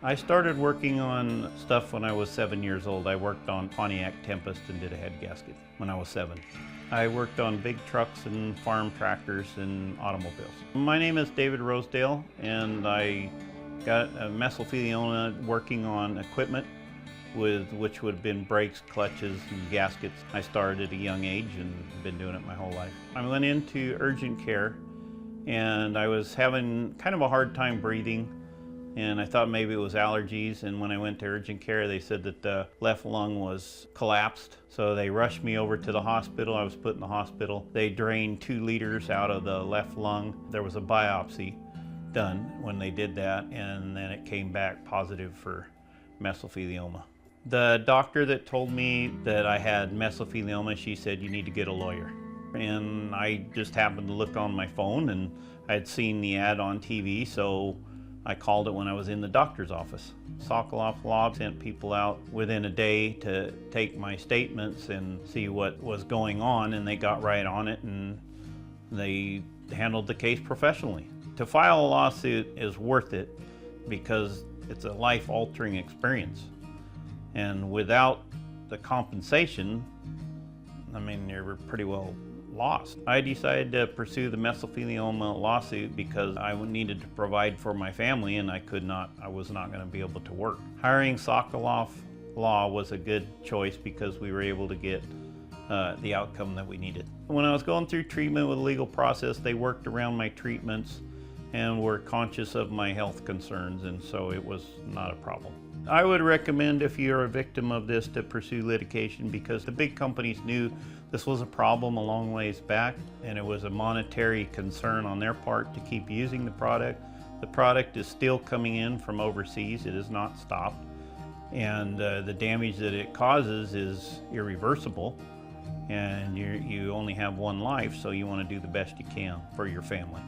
I started working on stuff when I was 7 years old. I worked on Pontiac Tempest and did a head gasket when I was 7. I worked on big trucks and farm tractors and automobiles. My name is David Rosedale, and I got a mesothelioma working on equipment which would have been brakes, clutches, and gaskets. I started at a young age and been doing it my whole life. I went into urgent care and I was having kind of a hard time breathing, and I thought maybe it was allergies, and when I went to urgent care they said that the left lung was collapsed. So they rushed me over to the hospital. I was put in the hospital. They drained 2 liters out of the left lung. There was a biopsy done when they did that, and then it came back positive for mesothelioma. The doctor that told me that I had mesothelioma, she said, "You need to get a lawyer." And I just happened to look on my phone and I had seen the ad on TV, so I called it when I was in the doctor's office. Sokolove Law sent people out within a day to take my statements and see what was going on, and they got right on it and they handled the case professionally. To file a lawsuit is worth it because it's a life-altering experience. And without the compensation, I mean, you're pretty well lost. I decided to pursue the mesothelioma lawsuit because I needed to provide for my family, and I was not going to be able to work. Hiring Sokolove Law was a good choice because we were able to get the outcome that we needed. When I was going through treatment with the legal process, they worked around my treatments and were conscious of my health concerns, and so it was not a problem. I would recommend, if you're a victim of this, to pursue litigation because the big companies knew this was a problem a long ways back, and it was a monetary concern on their part to keep using the product. The product is still coming in from overseas. It has not stopped, and the damage that it causes is irreversible, and you only have one life, so you want to do the best you can for your family.